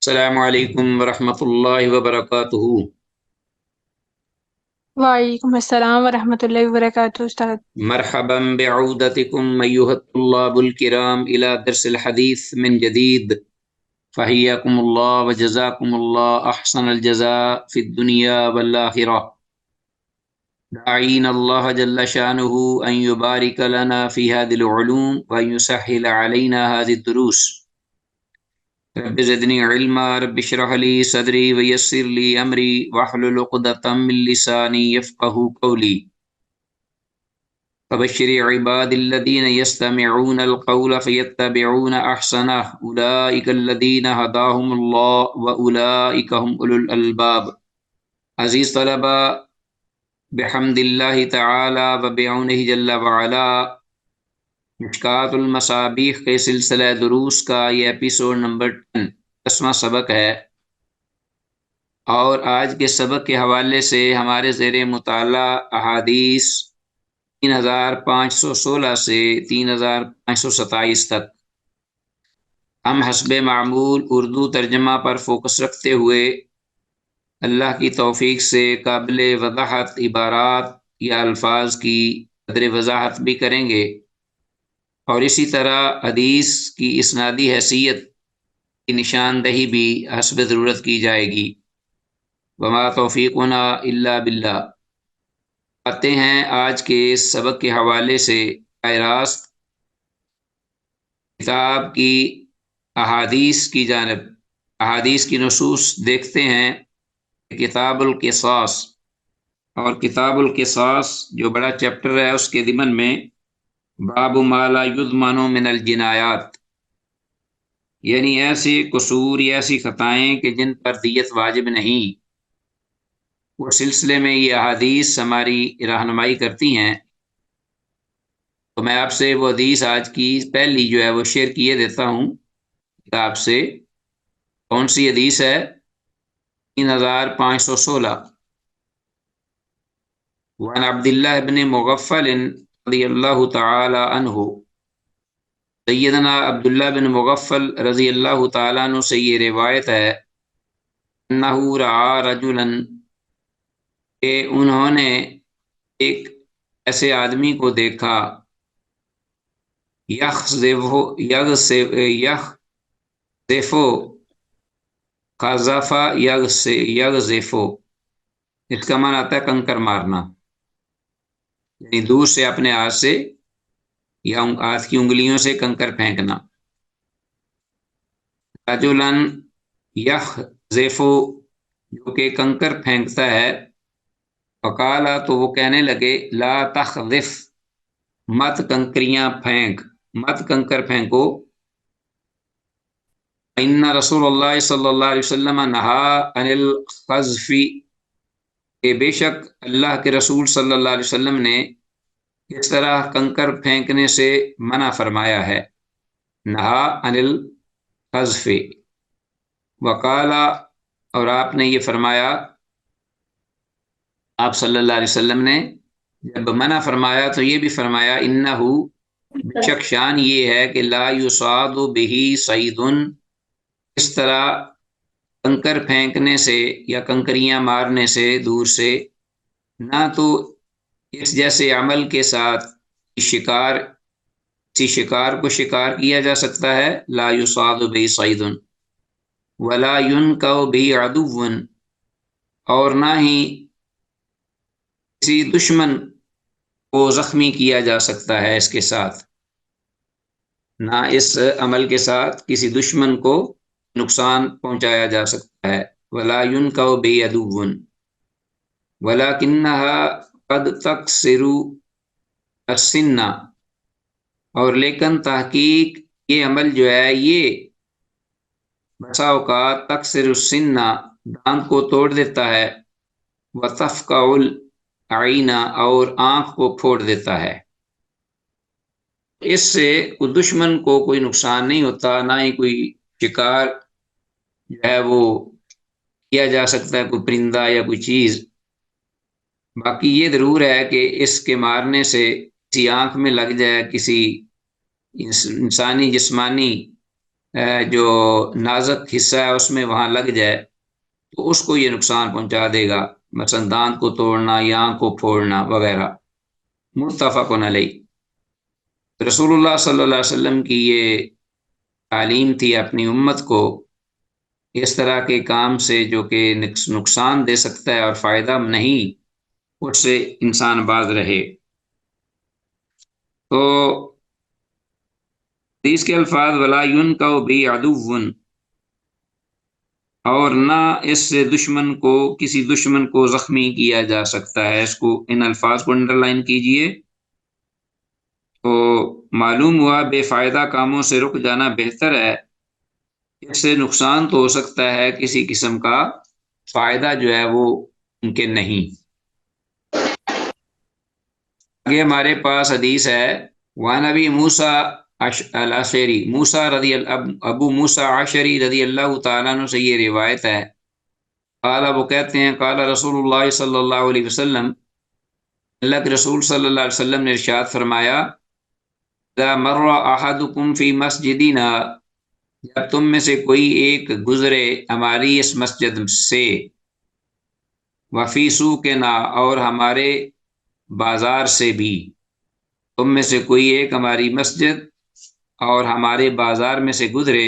السلام علیکم ورحمۃ اللہ وبرکاتہ۔ وعلیکم السلام ورحمۃ اللہ وبرکاتہ استاد۔ مرحبا بعودتکم ایھا الطلاب الکرام الی درس الحدیث من جدید، فحیاکم اللہ وجزاکم اللہ احسن الجزاء فی الدنیا والآخرہ، داعین اللہ جل شانہ ان یبارک لنا فی هذه العلوم وان یسهل علینا هذه الدروس۔ رب زدنی علما، رب اشرح لی صدری ویسر لی امری واحلل عقدۃ من لسانی یفقہوا قولی۔ فبشر عباد الذین یستمعون القول فیتبعون احسنہ، اولئک الذین ہداہم اللہ واولئک هم اولو الالباب۔ عزیز طلبہ، بحمد اللہ تعالی وبعونہ جل وعلا، مشکوٰۃ المصابیح کے سلسلہ دروس کا یہ ایپیسوڈ نمبر 10واں سبق ہے، اور آج کے سبق کے حوالے سے ہمارے زیر مطالعہ احادیث 3516 سے 3527 تک۔ ہم حسب معمول اردو ترجمہ پر فوکس رکھتے ہوئے اللہ کی توفیق سے قابل وضاحت عبارات یا الفاظ کی قدر وضاحت بھی کریں گے، اور اسی طرح حدیث کی اسنادی حیثیت کی نشاندہی بھی حسب ضرورت کی جائے گی۔ وما توفیقنا الا باللہ۔ آتے ہیں آج کے سبق کے حوالے سے براہ راست کتاب کی احادیث کی جانب۔ احادیث کی نصوص دیکھتے ہیں کتاب القصاص، اور کتاب القصاص جو بڑا چیپٹر ہے، اس کے ضمن میں باب ما لا یضمن من الجنایات، یعنی ایسے قصور یا ایسی خطائیں کہ جن پر دیت واجب نہیں، وہ سلسلے میں یہ احادیث ہماری رہنمائی کرتی ہیں۔ تو میں آپ سے وہ حدیث آج کی پہلی جو ہے وہ شیئر کیے دیتا ہوں کتاب سے۔ کون سی حدیث ہے؟ 3516۔ وعن عبداللہ بن مغفل رضی اللہ تعالی عنہ، سیدنا عبداللہ بن مغفل رضی اللہ تعالیٰ عنہ سے یہ روایت ہے، انہو رعا رجلا، کہ انہوں نے ایک ایسے آدمی کو دیکھا، یغزفو قذف یغزفو، اس کا معنی آتا ہے کنکر مارنا، یعنی دور سے اپنے ہاتھ سے یا ہاتھ کی انگلیوں سے کنکر پھینکنا۔ رجلاً یغزفو، جو کہ کنکر پھینکتا ہے، فقالا، تو وہ کہنے لگے، لا تخذف، مت کنکریاں پھینک، مت کنکر پھینکو، ان رسول اللہ صلی اللہ علیہ وسلم نہا عن القذف، کہ بے شک اللہ کے رسول صلی اللہ علیہ وسلم نے اس طرح کنکر پھینکنے سے منع فرمایا ہے۔ نہا عن القذف، وقالا، اور آپ نے یہ فرمایا، آپ صلی اللہ علیہ وسلم نے جب منع فرمایا تو یہ بھی فرمایا، انہو، بے شک شان یہ ہے کہ لا یصاد بہ صید، اس طرح کنکر پھینکنے سے یا کنکریاں مارنے سے دور سے، نہ تو اس جیسے عمل کے ساتھ کسی شکار کو شکار کیا جا سکتا ہے، لا یصاد بہ صید، ولا ینکأ بہ عدو، اور نہ ہی کسی دشمن کو زخمی کیا جا سکتا ہے اس کے ساتھ، نہ اس عمل کے ساتھ کسی دشمن کو نقصان پہنچایا جا سکتا ہے۔ ولا ینکأ بہ عدو ولکنھا قد تکسر السن، اور لیکن تحقیق یہ عمل جو ہے یہ بسا اوقات تکسر السن، دانت کو توڑ دیتا ہے، وتفقع العین، اور آنکھ کو پھوڑ دیتا ہے۔ اس سے کوئی دشمن کو کوئی نقصان نہیں ہوتا، نہ ہی کوئی شکار جو ہے وہ کیا جا سکتا ہے، کوئی پرندہ یا کوئی چیز۔ باقی یہ ضرور ہے کہ اس کے مارنے سے کسی آنکھ میں لگ جائے، کسی انسانی جسمانی جو نازک حصہ ہے اس میں وہاں لگ جائے تو اس کو یہ نقصان پہنچا دے گا، مثلا دانت کو توڑنا یا آنکھ کو پھوڑنا وغیرہ۔ متفق علیہ۔ رسول اللہ صلی اللہ علیہ وسلم کی یہ تعلیم تھی اپنی امت کو، اس طرح کے کام سے جو کہ نقصان دے سکتا ہے اور فائدہ نہیں، اس سے انسان باز رہے۔ تو حدیث کے الفاظ ولا ينکأ بی عدو، اور نہ اس سے کسی دشمن کو زخمی کیا جا سکتا ہے۔ اس کو ان الفاظ کو انڈر لائن کیجئے۔ تو معلوم ہوا بے فائدہ کاموں سے رک جانا بہتر ہے، اس سے نقصان تو ہو سکتا ہے، کسی قسم کا فائدہ جو ہے وہ ممکن نہیں۔ آگے ہمارے پاس حدیث ہے وعن ابی موسیٰ الاشعری، ابو موسیٰ عشری رضی اللہ تعالیٰ عنہ سے یہ روایت ہے، قال وہ کہتے ہیں قال رسول اللہ صلی اللہ علیہ وسلم، اللہ کے رسول صلی اللہ علیہ وسلم نے ارشاد فرمایا، اذا مر احدکم فی مسجدنا، جب تم میں سے کوئی ایک گزرے ہماری اس مسجد سے، وفی سوقنا، اور ہمارے بازار سے بھی، تم میں سے کوئی ایک ہماری مسجد اور ہمارے بازار میں سے گزرے،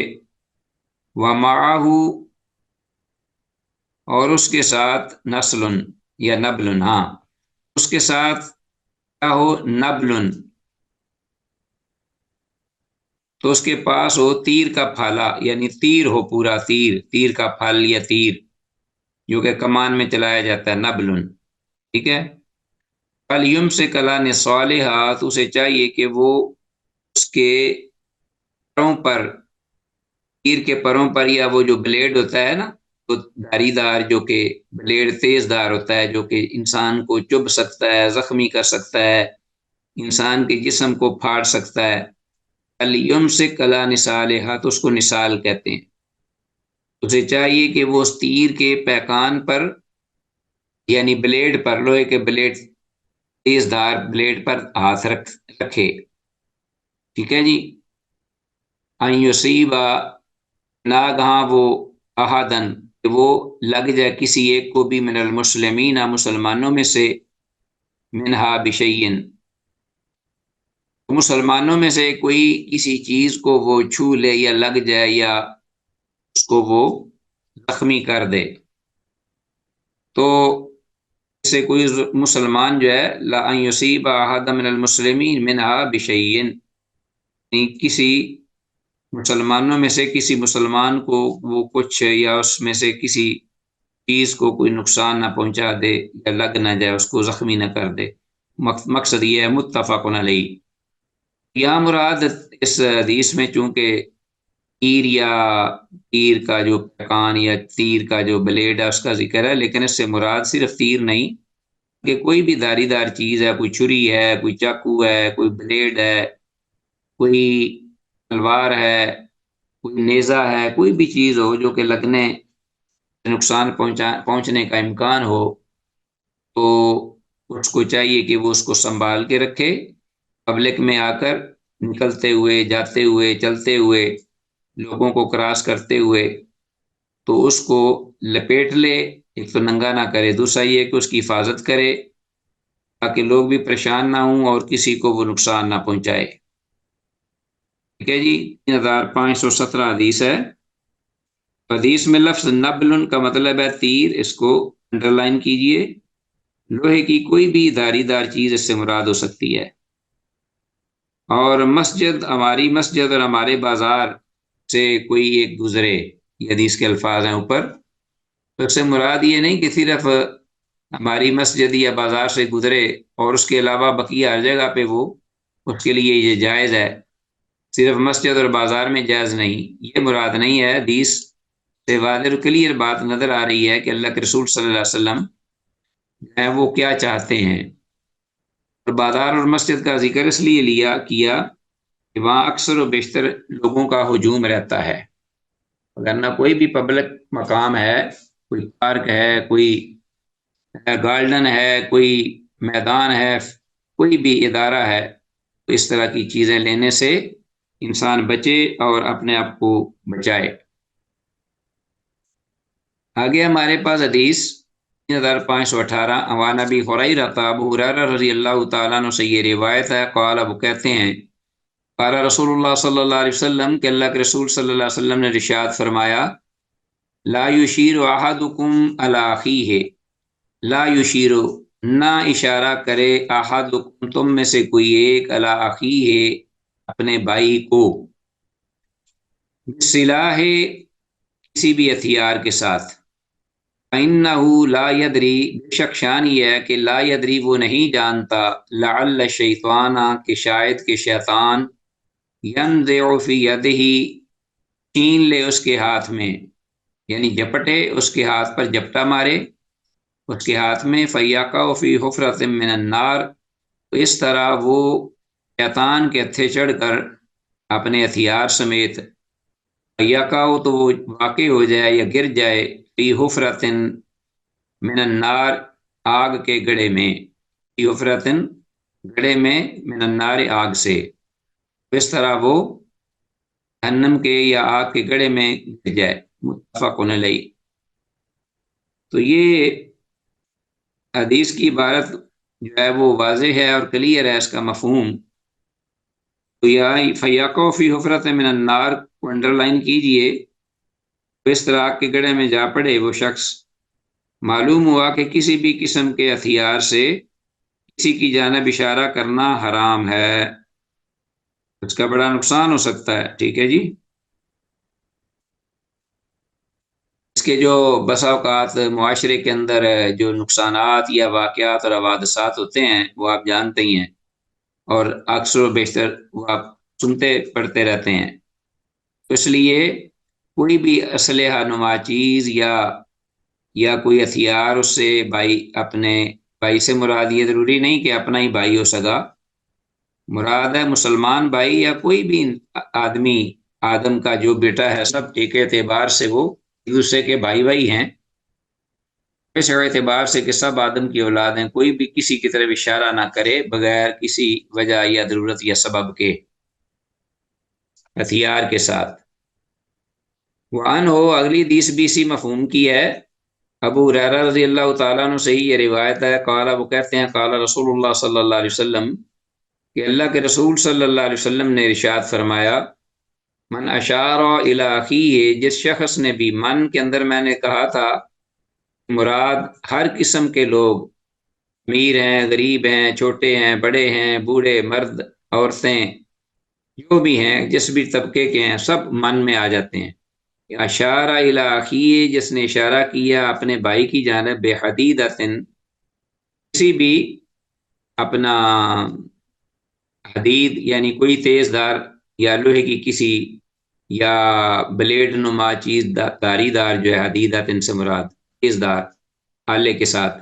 ومعہ، اور اس کے ساتھ نسل یا نبل، ہاں اس کے ساتھ کیا ہو، نبل، تو اس کے پاس ہو تیر کا پھالا، یعنی تیر ہو، پورا تیر کا پھل یا تیر جو کہ کمان میں چلایا جاتا ہے، نبل، ٹھیک ہے۔ کلیم سے کلان صالحہ، تو اسے چاہیے کہ وہ اس کے پروں پر، تیر کے پروں پر، یا وہ جو بلیڈ ہوتا ہے نا، تو دھاری دار جو کہ بلیڈ تیز دار ہوتا ہے جو کہ انسان کو چبھ سکتا ہے، زخمی کر سکتا ہے، انسان کے جسم کو پھاڑ سکتا ہے، الیم سے کلا نصالحہ، تو اس کو نصال کہتے ہیں۔ اسے چاہیے کہ وہ اس تیر کے پیکان پر، یعنی بلیڈ پر، لوہے کے بلیڈ، تیز دار بلیڈ پر ہاتھ رکھے، ٹھیک ہے جی۔ ان یصیبا، ناگہاں وہ، احدن، کہ وہ لگ جائے کسی ایک کو بھی، من المسلمین، مسلمانوں میں سے، منہا بشیئن، مسلمانوں میں سے کوئی کسی چیز کو وہ چھو لے یا لگ جائے یا اس کو وہ زخمی کر دے، تو اس سے کوئی مسلمان جو ہے، لا ان یصیب احد من المسلمین منہا بشیئن، کسی مسلمانوں میں سے کسی مسلمان کو وہ کچھ، یا اس میں سے کسی چیز کو کوئی نقصان نہ پہنچا دے یا لگ نہ جائے، اس کو زخمی نہ کر دے۔ مقصد یہ ہے متفق علیہ۔ یہاں مراد اس حدیث میں چونکہ تیر کا جو پیکان یا تیر کا جو بلیڈ ہے اس کا ذکر ہے، لیکن اس سے مراد صرف تیر نہیں کہ کوئی بھی دھاری دار چیز ہے، کوئی چھری ہے، کوئی چاقو ہے، کوئی بلیڈ ہے، کوئی تلوار ہے، کوئی نیزہ ہے، کوئی بھی چیز ہو جو کہ لگنے، نقصان پہنچنے کا امکان ہو، تو اس کو چاہیے کہ وہ اس کو سنبھال کے رکھے، پبلک میں آ کر، نکلتے ہوئے، جاتے ہوئے، چلتے ہوئے، لوگوں کو کراس کرتے ہوئے، تو اس کو لپیٹ لے، ایک تو ننگا نہ کرے، دوسرا یہ کہ اس کی حفاظت کرے تاکہ لوگ بھی پریشان نہ ہوں اور کسی کو وہ نقصان نہ پہنچائے، ٹھیک ہے جی۔ 3517 حدیث ہے۔ حدیث میں لفظ نبل کا مطلب ہے تیر، اس کو انڈر لائن کیجئے، لوہے کی کوئی بھی دھاری دار چیز اس سے مراد ہو سکتی ہے۔ اور مسجد، ہماری مسجد اور ہمارے بازار سے کوئی ایک گزرے، یہ حدیث کے الفاظ ہیں اوپر، تو اس سے مراد یہ نہیں کہ صرف ہماری مسجد یا بازار سے گزرے اور اس کے علاوہ بقیہ ہر جگہ پہ وہ، اس کے لیے یہ جائز ہے، صرف مسجد اور بازار میں جائز نہیں، یہ مراد نہیں ہے۔ حدیث سے واضح کلیئر بات نظر آ رہی ہے کہ اللہ کے رسول صلی اللہ علیہ وسلم وہ کیا چاہتے ہیں۔ اور بازار اور مسجد کا ذکر اس لیے کیا کہ وہاں اکثر و بیشتر لوگوں کا ہجوم رہتا ہے، اگر نہ کوئی بھی پبلک مقام ہے، کوئی پارک ہے، کوئی گارڈن ہے، کوئی میدان ہے، کوئی بھی ادارہ ہے، تو اس طرح کی چیزیں لینے سے انسان بچے اور اپنے آپ کو بچائے۔ آگے ہمارے پاس حدیث 3518 عن ابی ہریرہ، ابو ہریرہ رضی اللہ تعالیٰ عنہ سے یہ روایت ہے، قال، اب کہتے ہیں، قال رسول اللہ صلی اللہ علیہ وسلم کہ اللہ کے رسول صلی اللہ علیہ وسلم نے ارشاد فرمایا، لا یشیر احدکم علی اخیہ، لا یشیر، نہ اشارہ کرے، احدکم، تم میں سے کوئی ایک، علی اخیہ، اپنے بھائی کو، بسلاح، کسی بھی ہتھیار کے ساتھ، فإنہ لا یدری، بے شک شان یہ ہے کہ لا یدری، وہ نہیں جانتا، لعل الشیطان، کہ شاید کہ شیطان، ینزع فی یدہ، چھین لے اس کے ہاتھ میں، یعنی جپٹے اس کے ہاتھ پر، جپٹا مارے اس کے ہاتھ میں، فیقع فی حفرۃ من النار، تو اس طرح وہ شیطان کے ہتھے چڑھ کر اپنے ہتھیار سمیت، فیقع، تو وہ واقع ہو جائے یا گر جائے، فی حفرۃ من النار، آگ کے گڑھے میں، فی حفرۃ، گڑھے میں، من النار، آگ سے، اس طرح وہ جہنم کے یا آگ کے گڑھے میں گر جائے، متفق علیہ۔ تو یہ حدیث کی عبارت جو ہے وہ واضح ہے اور کلیئر ہے، اس کا مفہوم۔ تو یا فیقع فی حفرۃ من النار کو انڈر لائن کیجئے، تو اس طرح آگ کے گڑھے میں جا پڑے وہ شخص، معلوم ہوا کہ کسی بھی قسم کے ہتھیار سے کسی کی جانب اشارہ کرنا حرام ہے، اس کا بڑا نقصان ہو سکتا ہے، ٹھیک ہے جی۔ اس کے جو بسا اوقات معاشرے کے اندر جو نقصانات یا واقعات اور حوادثات ہوتے ہیں وہ آپ جانتے ہی ہیں، اور اکثر و بیشتر وہ آپ سنتے پڑھتے رہتے ہیں۔ تو اس لیے کوئی بھی اسلحہ نما چیز یا کوئی ہتھیار، اس سے بھائی، اپنے بھائی سے مراد یہ ضروری نہیں کہ اپنا ہی بھائی ہو سگا، مراد ہے مسلمان بھائی یا کوئی بھی آدمی، آدم کا جو بیٹا ہے، سب ایک اعتبار سے وہ ایک دوسرے کے بھائی بھائی ہیں، اس اعتبار سے کہ سب آدم کی اولاد ہیں، کوئی بھی کسی کی طرف اشارہ نہ کرے بغیر کسی وجہ یا ضرورت یا سبب کے ہتھیار کے ساتھ۔ وعن ہو، اگلی حدیث بھی اسی مفہوم کی ہے، ابو ہریرہ رضی اللہ تعالیٰ عنہ سے ہی یہ روایت ہے، قال، وہ کہتے ہیں، قال رسول اللہ صلی اللہ علیہ وسلم کہ اللہ کے رسول صلی اللہ علیہ وسلم نے ارشاد فرمایا، من اشار الی اخیہ، جس شخص نے بھی، من کے اندر میں نے کہا تھا مراد ہر قسم کے لوگ، امیر ہیں، غریب ہیں، چھوٹے ہیں، بڑے ہیں، بوڑھے، مرد، عورتیں، جو بھی ہیں، جس بھی طبقے کے ہیں، سب من میں آ جاتے ہیں۔ اشارہ الی اخیہ، جس نے اشارہ کیا اپنے بھائی کی جانب، بے حدیدۃ، کسی بھی اپنا حدید، یعنی کوئی تیز دار یا لوہے کی کسی یا بلیڈ نما چیز، داری دار جو ہے، حدیدۃ سے مراد تیز دار آلے کے ساتھ،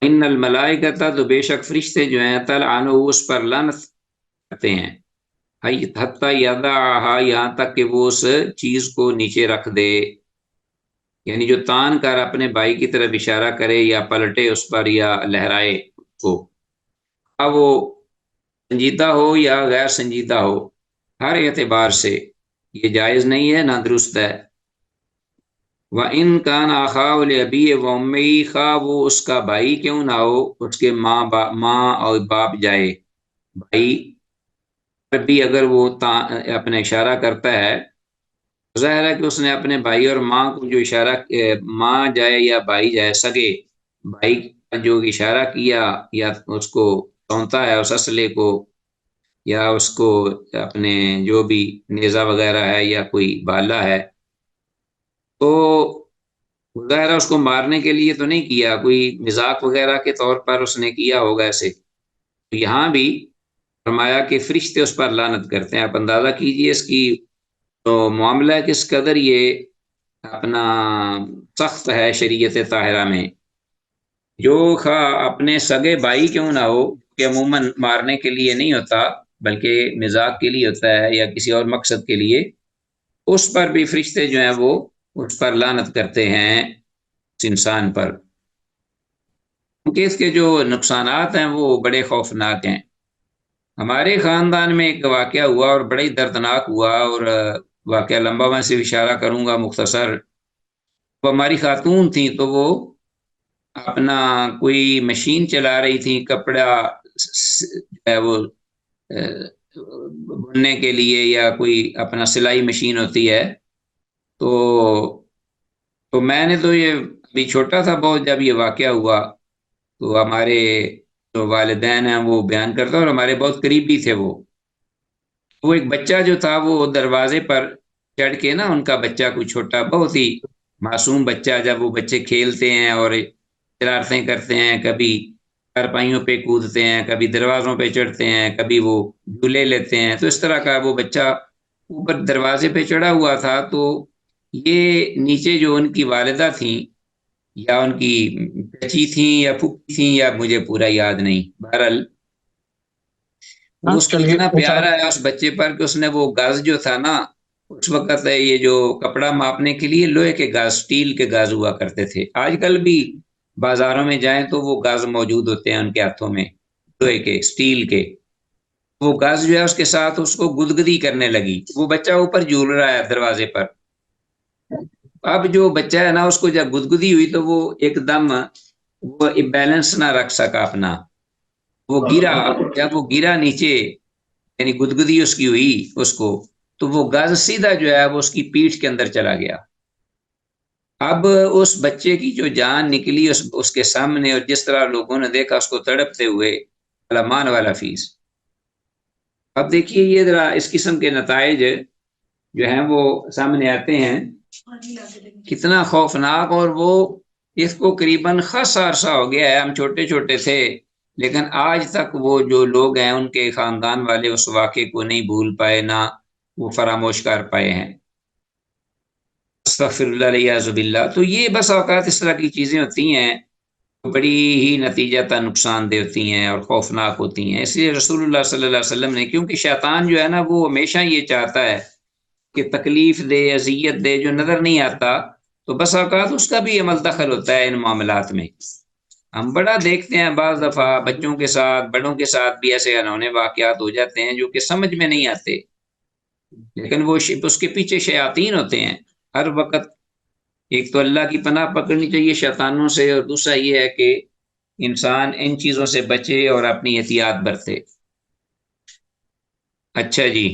ان الملائکۃ، تو بے شک فرشتے جو ہیں، تلعنہ، اس پر لعنت کرتے ہیں، حتی یضعہا، یہاں تک کہ وہ اس چیز کو نیچے رکھ دے، یعنی جو تان کر اپنے بھائی کی طرف اشارہ کرے یا پلٹے اس پر یا لہرائے کو، اب وہ سنجیدہ ہو یا غیر سنجیدہ ہو، ہر اعتبار سے یہ جائز نہیں ہے، نہ درست ہے۔ وَإِن كَانَ أَخَاهُ لِأَبِيهِ وَأُمِّهِ، خواہ وہ اس کا بھائی کیوں نہ ہو، اس کے ماں اور باپ جائے، بھائی پر بھی اگر وہ اپنا اشارہ کرتا ہے، ظاہر ہے کہ اس نے اپنے بھائی اور ماں کو جو اشارہ، ماں جائے یا بھائی جائے، سگے بھائی کا جو اشارہ کیا یا اس کو سونتا ہے اس اسلحے کو، یا اس کو اپنے جو بھی نیزہ وغیرہ ہے یا کوئی بھالا ہے، تو ظاہر ہے اس کو مارنے کے لیے تو نہیں کیا، کوئی مذاق وغیرہ کے طور پر اس نے کیا ہوگا ایسے۔ تو یہاں بھی فرمایا کہ فرشتے اس پر لعنت کرتے ہیں، آپ اندازہ کیجئے اس کی تو معاملہ کس قدر یہ اپنا سخت ہے شریعت طاہرہ میں۔ جو خواہ اپنے سگے بھائی کیوں نہ ہو، کہ عموماً مارنے کے لیے نہیں ہوتا بلکہ مذاق کے لیے ہوتا ہے یا کسی اور مقصد کے لیے، اس پر بھی فرشتے جو ہیں وہ اس پر لعنت کرتے ہیں، اس انسان پر، کیونکہ اس کے جو نقصانات ہیں وہ بڑے خوفناک ہیں۔ ہمارے خاندان میں ایک واقعہ ہوا اور بڑا ہی دردناک ہوا، اور واقعہ لمبا، میں صرف اشارہ کروں گا مختصر۔ وہ ہماری خاتون تھیں، تو وہ اپنا کوئی مشین چلا رہی تھی، کپڑا جو ہے وہ بننے کے لیے، یا کوئی اپنا سلائی مشین ہوتی ہے۔ تو میں نے تو یہ ابھی چھوٹا تھا بہت جب یہ واقعہ ہوا، تو ہمارے جو والدین ہیں وہ بیان کرتا، اور ہمارے بہت قریبی تھے وہ ایک بچہ جو تھا وہ دروازے پر چڑھ کے نا، ان کا بچہ کوئی چھوٹا بہت ہی معصوم بچہ، جب وہ بچے کھیلتے ہیں اور شرارتیں کرتے ہیں، کبھی چارپائیوں پہ کودتے ہیں، کبھی دروازوں پہ چڑھتے ہیں، کبھی وہ جھولے لیتے ہیں، تو اس طرح کا وہ بچہ اوپر دروازے پہ چڑھا ہوا تھا۔ تو یہ نیچے جو ان کی والدہ تھیں، یا ان کی چچی تھیں یا پھوپھی تھیں، یا مجھے پورا یاد نہیں، بہرحال وہ اس کو چلیے اتنا پیار آیا اس بچے پر کہ اس نے وہ گاز جو تھا نا، اس وقت یہ جو کپڑا ماپنے کے لیے لوہے کے گاز، سٹیل کے گاز ہوا کرتے تھے، آج کل بھی بازاروں میں جائیں تو وہ گاز موجود ہوتے ہیں ان کے ہاتھوں میں، لوہے کے، سٹیل کے۔ وہ گاز جو ہے اس کے ساتھ اس کو گدگدی کرنے لگی، وہ بچہ اوپر جھول رہا ہے دروازے پر۔ اب جو بچہ ہے نا، اس کو جب گدگدی ہوئی تو وہ ایک دم وہ بیلنس نہ رکھ سکا اپنا، وہ گرا۔ جب وہ گرا نیچے، یعنی گدگدی اس کی ہوئی اس کو، تو وہ گاز سیدھا جو ہے وہ اس کی پیٹھ کے اندر چلا گیا۔ اب اس بچے کی جو جان نکلی اس کے سامنے، اور جس طرح لوگوں نے دیکھا اس کو تڑپتے ہوئے، مان والا فیس۔ اب دیکھیے یہ ذرا اس قسم کے نتائج جو ہیں وہ سامنے آتے ہیں، کتنا خوفناک۔ اور وہ اس کو قریباً خاصا عرصہ ہو گیا ہے، ہم چھوٹے چھوٹے تھے، لیکن آج تک وہ جو لوگ ہیں ان کے خاندان والے اس واقعے کو نہیں بھول پائے، نہ وہ فراموش کر پائے ہیں۔ استغفر اللہ علیہ باللہ۔ تو یہ بس اوقات اس طرح کی چیزیں ہوتی ہیں، بڑی ہی نتیجہ نقصان دہ ہوتی ہیں اور خوفناک ہوتی ہیں۔ اس لیے رسول اللہ صلی اللہ علیہ وسلم نے، کیونکہ شیطان جو ہے نا وہ ہمیشہ یہ چاہتا ہے کہ تکلیف دے، اذیت دے، جو نظر نہیں آتا، تو بس اوقات اس کا بھی عمل دخل ہوتا ہے ان معاملات میں۔ ہم بڑا دیکھتے ہیں بعض دفعہ بچوں کے ساتھ، بڑوں کے ساتھ بھی ایسے انہونے واقعات ہو جاتے ہیں جو کہ سمجھ میں نہیں آتے، لیکن وہ اس کے پیچھے شیاطین ہوتے ہیں ہر وقت۔ ایک تو اللہ کی پناہ پکڑنی چاہیے شیطانوں سے، اور دوسرا یہ ہے کہ انسان ان چیزوں سے بچے اور اپنی احتیاط برتے۔ اچھا جی،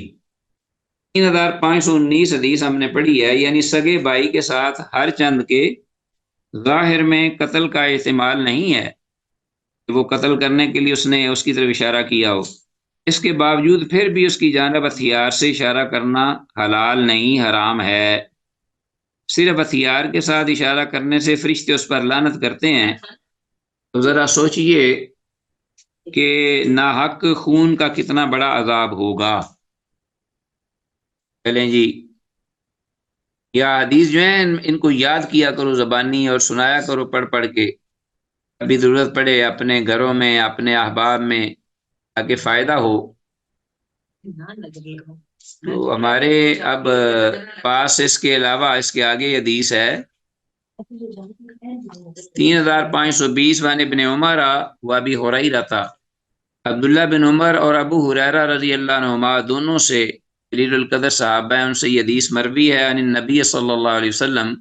3519 حدیث ہم نے پڑھی ہے، یعنی سگے بھائی کے ساتھ ہر چند کے ظاہر میں قتل کا احتمال نہیں ہے، وہ قتل کرنے کے لیے اس نے اس کی طرف اشارہ کیا ہو، اس کے باوجود پھر بھی اس کی جانب ہتھیار سے اشارہ کرنا حلال نہیں، حرام ہے۔ صرف ہتھیار کے ساتھ اشارہ کرنے سے فرشتے اس پر لعنت کرتے ہیں، تو ذرا سوچئے کہ ناحق خون کا کتنا بڑا عذاب ہوگا۔ چلیں جی، یا حدیث جو ہیں ان کو یاد کیا کرو زبانی، اور سنایا کرو پڑھ پڑھ کے، کبھی ضرورت پڑے اپنے گھروں میں، اپنے احباب میں، تاکہ فائدہ ہو۔ تو ہمارے اب پاس اس کے علاوہ اس کے آگے حدیث ہے 3520، وان ابن عمر و ابی ہریرہ، عبداللہ بن عمر اور ابو ہریرہ رضی اللہ عنہما دونوں سے، جلیل القدر صحابہ ہیں، ان سے یہ حدیث مروی ہے، عن النبی صلی اللہ علیہ وسلم،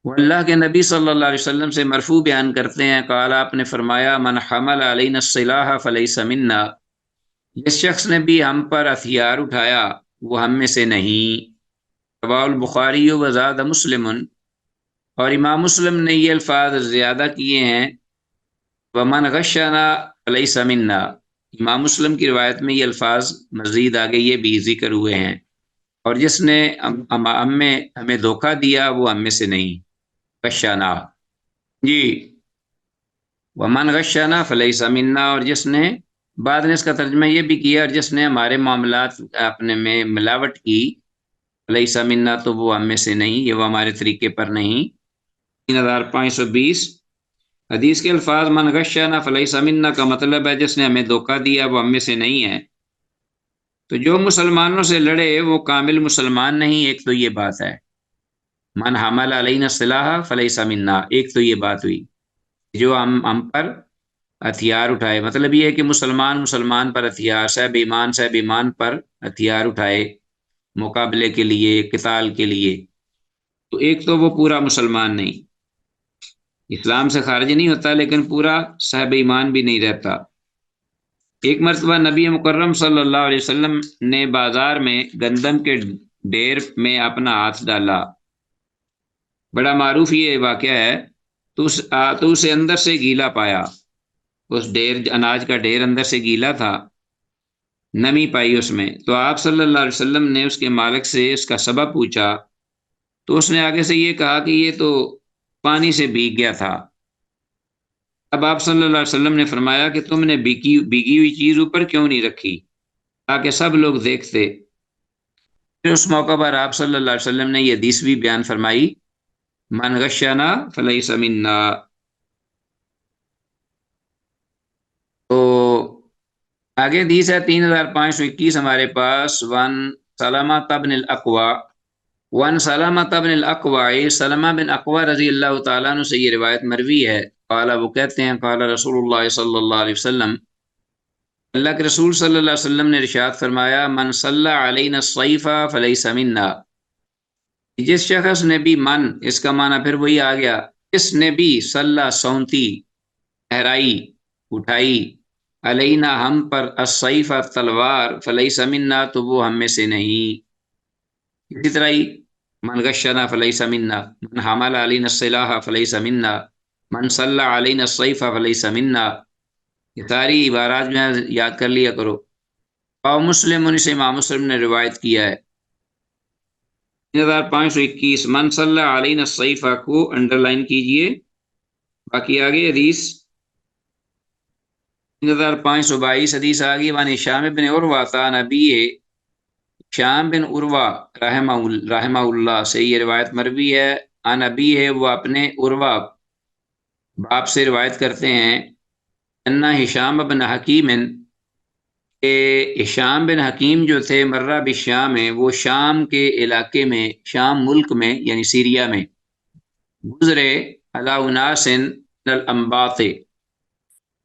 وہ اللہ کے نبی صلی اللہ علیہ وسلم سے مرفوع بیان کرتے ہیں، قال، آپ نے فرمایا، من حمل علینا السلاح فلیس منا، جس شخص نے بھی ہم پر ہتھیار اٹھایا وہ ہم میں سے نہیں۔ رواه البخاری وزاد مسلم، اور امام مسلم نے یہ الفاظ زیادہ کیے ہیں، ومن غشنا فلیس منا، امام مسلم کی روایت میں یہ الفاظ مزید آگے یہ بھی ذکر ہوئے ہیں، اور جس نے ہمیں دھوکہ دیا وہ ہم میں سے نہیں، غشنا جی، ومن غشنا فلیس منا، اور جس نے، بعد نے اس کا ترجمہ یہ بھی کیا، اور جس نے ہمارے معاملات اپنے میں ملاوٹ کی، فلیس منا، تو وہ ہم میں سے نہیں، یہ وہ ہمارے طریقے پر نہیں۔ 3520 حدیث کے الفاظ من غشنا فلیس منا کا مطلب ہے جس نے ہمیں دھوکہ دیا وہ ہم میں سے نہیں ہے۔ تو جو مسلمانوں سے لڑے وہ کامل مسلمان نہیں، ایک تو یہ بات ہے، من حمل علینا السلاح فلیس منا، ایک تو یہ بات ہوئی، جو ہم پر ہتھیار اٹھائے، مطلب یہ ہے کہ مسلمان مسلمان پر ہتھیار، صاحب ایمان پر ہتھیار اٹھائے مقابلے کے لیے، قتال کے لیے، تو ایک تو وہ پورا مسلمان نہیں، اسلام سے خارج نہیں ہوتا لیکن پورا صاحب ایمان بھی نہیں رہتا۔ ایک مرتبہ نبی مکرم صلی اللہ علیہ وسلم نے بازار میں گندم کے ڈھیر میں اپنا ہاتھ ڈالا، بڑا معروف یہ واقعہ ہے، تو اسے اندر سے گیلا پایا، اس ڈھیر اناج کا ڈھیر اندر سے گیلا تھا، نمی پائی اس میں، تو آپ صلی اللہ علیہ وسلم نے اس کے مالک سے اس کا سبب پوچھا، تو اس نے آگے سے یہ کہا کہ یہ تو پانی سے بھیگ گیا تھا۔ اب آپ صلی اللہ علیہ وسلم نے فرمایا کہ تم نے بھیگی ہوئی چیز اوپر کیوں نہیں رکھی تاکہ سب لوگ دیکھتے۔ پھر اس موقع پر آپ صلی اللہ علیہ وسلم نے یہ حدیث بھی بیان فرمائی، من غشنا فلیس منا۔ تو آگے حدیث ہے 3521 ہمارے پاس، ون سلمہ بن الاقوع، سلمہ بن اقوع رضی اللہ تعالیٰ عنہ سے یہ روایت مروی ہے، قال وہ کہتے ہیں قال رسول اللہ صلی اللہ علیہ وسلم، اللہ کے رسول صلی اللہ علیہ وسلم نے ارشاد فرمایا، من صلی علینا الصیف فلیس منا، جس شخص نے بھی من، اس کا معنی پھر وہی آ گیا، اس نے بھی صلی سونتی اہرائی اٹھائی، علینا ہم پر الصیف تلوار، فلیس منا تو وہ ہم میں سے نہیں۔ اسی طرح ہی من غشنا فلیس منا، من حمل علینا السلاح فلیس منا، من صلی علینا الصیف فلیس منا، یہ ساری عبارات میں یاد کر لیا کرو۔ اور مسلم سے امام مسلم نے روایت کیا ہے 3521، من صلی علینا الصیف کو انڈر لائن کیجئے، باقی آگے حدیث 3522 حدیث آگئی، وان ہشام بن عروہ نبی، شام بن عروہ رحمہ اللہ سے یہ روایت مروی ہے، نبی ہے وہ اپنے عروہ باپ سے روایت کرتے ہیں، انا ہشام بن حکیم، کہ ہشام بن حکیم جو تھے مرہ بالشام ہے، وہ شام کے علاقے میں، شام ملک میں یعنی سیریا میں گزرے، علی اناس من الانباط،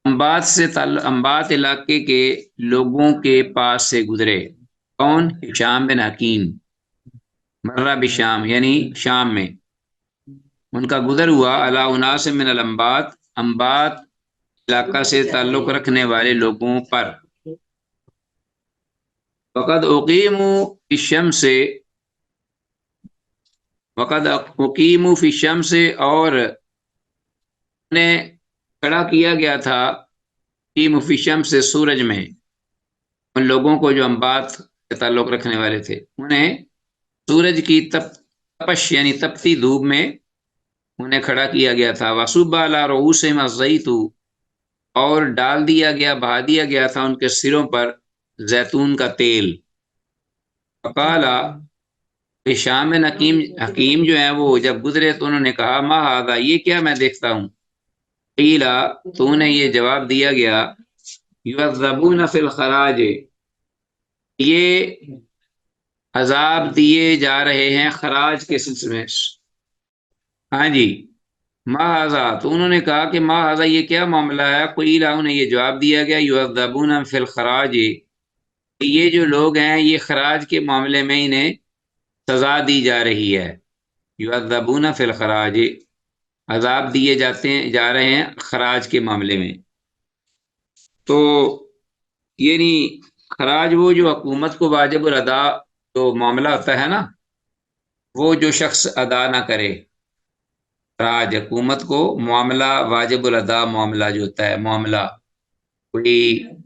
انبات علاقے کے لوگوں کے پاس سے گزرے، کون؟ ہشام بن حکیم، مرہ بالشام یعنی شام میں، ان کا گزر ہوا، علی اناس من الانبات، انبات علاقہ سے تعلق رکھنے والے لوگوں پر، وقد اقیموا فی الشمس، اور انہیں کھڑا کیا گیا تھا، اقیموا فی الشمس سورج میں، ان لوگوں کو جو انبات سے تعلق رکھنے والے تھے، انہیں سورج کی تپش یعنی تپتی دھوپ میں انہیں کھڑا کیا گیا تھا، وصب علی رؤوسہم الزیت، اور ڈال دیا گیا، بہا دیا گیا تھا ان کے سروں پر زیتون کا تیل، فقال شام بن حکیم جو ہیں وہ جب گزرے تو انہوں نے کہا، ما ھذا، یہ کیا میں دیکھتا ہوں، قیلا تو انہیں یہ جواب دیا گیا، یعذبون فی الخراج، یہ عذاب دیے جا رہے ہیں خراج کے سلسلے میں، ہاں جی، ما ھذا، تو انہوں نے کہا کہ ما ھذا یہ کیا معاملہ ہے، قیلا انہیں یہ جواب دیا گیا، یعذبون فی الخراج، یہ جو لوگ ہیں یہ خراج کے معاملے میں انہیں سزا دی جا رہی ہے، یعذبون فی الخراج، عذاب دیے جا رہے ہیں خراج کے معاملے میں۔ تو یعنی خراج وہ جو حکومت کو واجب الادا جو معاملہ ہوتا ہے نا، وہ جو شخص ادا نہ کرے، خراج حکومت کو معاملہ واجب الادا معاملہ جو ہوتا ہے، معاملہ کوئی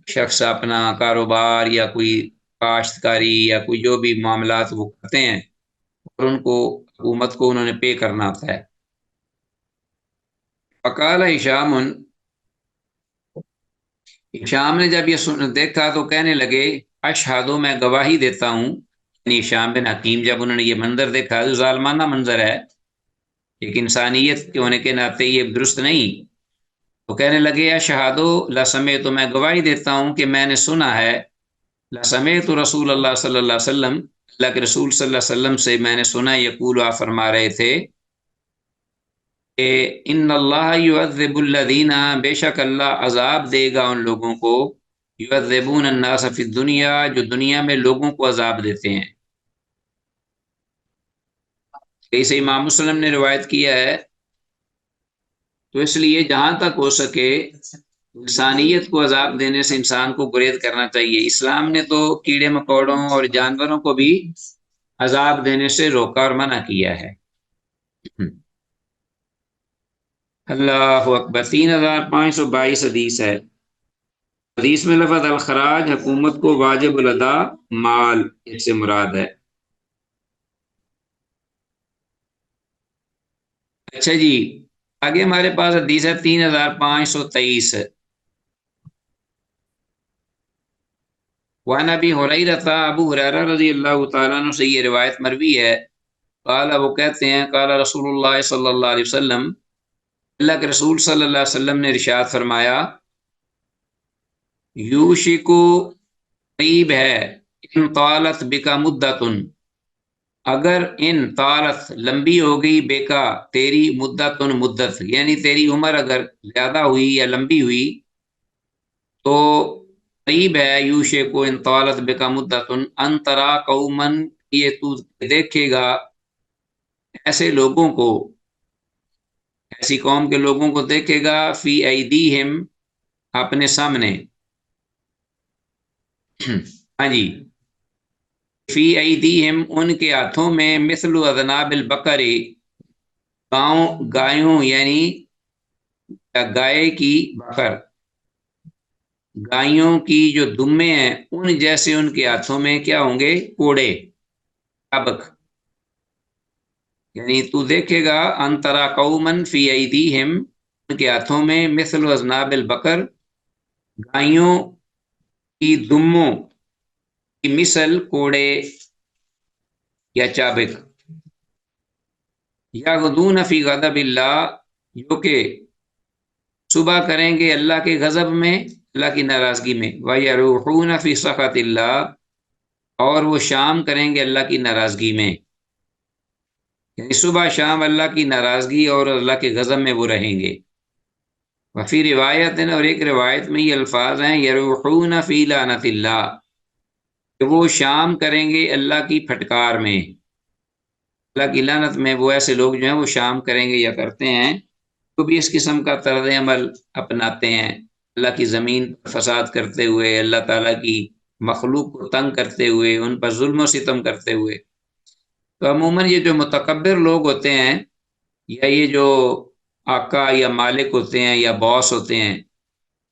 شخص اپنا کاروبار یا کوئی کاشتکاری یا کوئی جو بھی معاملات وہ کرتے ہیں اور ان کو حکومت کو انہوں نے پے کرنا ہوتا ہے۔ فقال ہشام نے جب یہ دیکھا تو کہنے لگے، اشہد، میں گواہی دیتا ہوں، یعنی ہشام بن حکیم جب انہوں نے یہ منظر دیکھا، جو ظالمانہ منظر ہے، ایک انسانیت کے ہونے کے ناطے یہ درست نہیں، تو کہنے لگے، اشہد لسمعت، تو میں گواہی دیتا ہوں کہ میں نے سنا ہے، لسمعت رسول اللہ صلی اللہ علیہ وسلم، اللہ کے رسول صلی اللہ علیہ وسلم سے میں نے سنا، یقول، آپ فرما رہے تھے، کہ ان اللہ یعذب الذین، بے شک اللہ عذاب دے گا ان لوگوں کو، یعذبون الناس فی الدنیا، جو دنیا میں لوگوں کو عذاب دیتے ہیں۔ اسے امام مسلم نے روایت کیا ہے، تو اس لیے جہاں تک ہو سکے انسانیت کو عذاب دینے سے انسان کو گریز کرنا چاہیے۔ اسلام نے تو کیڑے مکوڑوں اور جانوروں کو بھی عذاب دینے سے روکا اور منع کیا ہے۔ اللہ اکبر۔ 3522 حدیث ہے۔ حدیث میں لفظ الخراج حکومت کو واجب الادا مال اس سے مراد ہے۔ اچھا جی، آگے ہمارے پاس حدیث ہے 3523۔ وعن ابی ہریرہ، ابو ہریرہ رضی اللہ تعالیٰ عنہ سے یہ روایت مروی ہے، قال، وہ کہتے ہیں، قال رسول اللہ صلی اللہ علیہ وسلم، اللہ کے رسول صلی اللہ علیہ وسلم نے ارشاد فرمایا، یوشکو، قریب ہے، ان طالت بکا مدتن، اگر ان طالت لمبی ہو گئی، بےکا تیری، مدتن مدت یعنی تیری عمر اگر زیادہ ہوئی یا لمبی ہوئی، تو قریب ہے، یوشے کو، ان طالت بکا مدتن، ان ترا قومن، یہ تو دیکھے گا ایسے لوگوں کو، ایسی قوم کے لوگوں کو دیکھے گا، فی ایدیہم، اپنے سامنے، ہاں جی، فی ایدیہم، ان کے ہاتھوں میں، مثل اذناب البقری، گایوں یعنی گائے کی، بکر گائیوں کی جو دمے ہیں ان جیسے ان کے ہاتھوں میں کیا ہوں گے، کوڑے، ابک، یعنی تو دیکھے گا، انترا قومن فی ایدیہم، ان کے ہاتھوں میں، مثل اذناب البقر، گائیوں کی دموں کی مثل، کوڑے یا چابک، یغدون فی غضب اللہ، جو کہ صبح کریں گے اللہ کے غضب میں، اللہ کی ناراضگی میں، وَيَرُوحُونَ فِي سَخَطِ اللَّهِ، اور وہ شام کریں گے اللہ کی ناراضگی میں، یعنی صبح شام اللہ کی ناراضگی اور اللہ کے غضب میں وہ رہیں گے۔ وفی روایت، اور ایک روایت میں یہ الفاظ ہیں، یروحون فی لعنت اللہ، کہ وہ شام کریں گے اللہ کی پھٹکار میں، اللہ کی لعنت میں وہ ایسے لوگ جو ہیں وہ شام کریں گے یا کرتے ہیں، تو بھی اس قسم کا طرز عمل اپناتے ہیں، اللہ کی زمین پر فساد کرتے ہوئے، اللہ تعالیٰ کی مخلوق کو تنگ کرتے ہوئے، ان پر ظلم و ستم کرتے ہوئے۔ تو عموماً یہ جو متکبر لوگ ہوتے ہیں، یا یہ جو آقا یا مالک ہوتے ہیں یا باس ہوتے ہیں،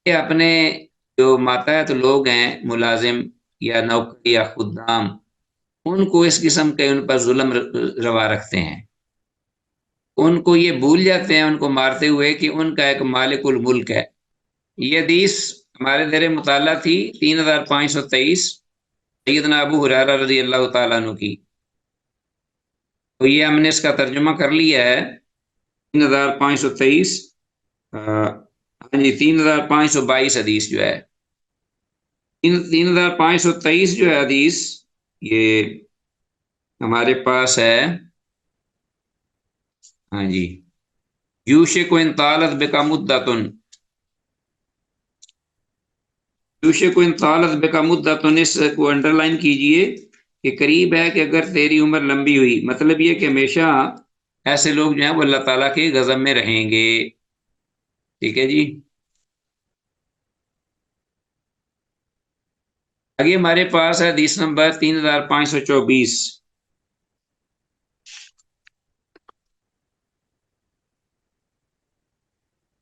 یہ اپنے جو ماتحت لوگ ہیں، ملازم یا نوکر یا خدام، ان کو اس قسم کے ان پر ظلم روا رکھتے ہیں، ان کو یہ بھول جاتے ہیں ان کو مارتے ہوئے کہ ان کا ایک مالک الملک ہے۔ یہ حدیث ہمارے زیر مطالعہ تھی 3523، سیدنا ابو ہریرہ رضی اللہ تعالیٰ عنہ کی، تو یہ ہم نے اس کا ترجمہ کر لیا ہے 3523، ہاں جی 3522 حدیث جو ہے، 3523 جو ہے حدیث، یہ ہمارے پاس ہے، ہاں جی، یوشک ان طالت بکا مدتن، یوشک ان طالت بکا مدتن، اس کو انڈر لائن کیجئے کہ قریب ہے کہ اگر تیری عمر لمبی ہوئی، مطلب یہ کہ ہمیشہ ایسے لوگ جو ہیں وہ اللہ تعالیٰ کے غضب میں رہیں گے۔ ٹھیک ہے جی، آگے ہمارے پاس ہے حدیث نمبر 3524۔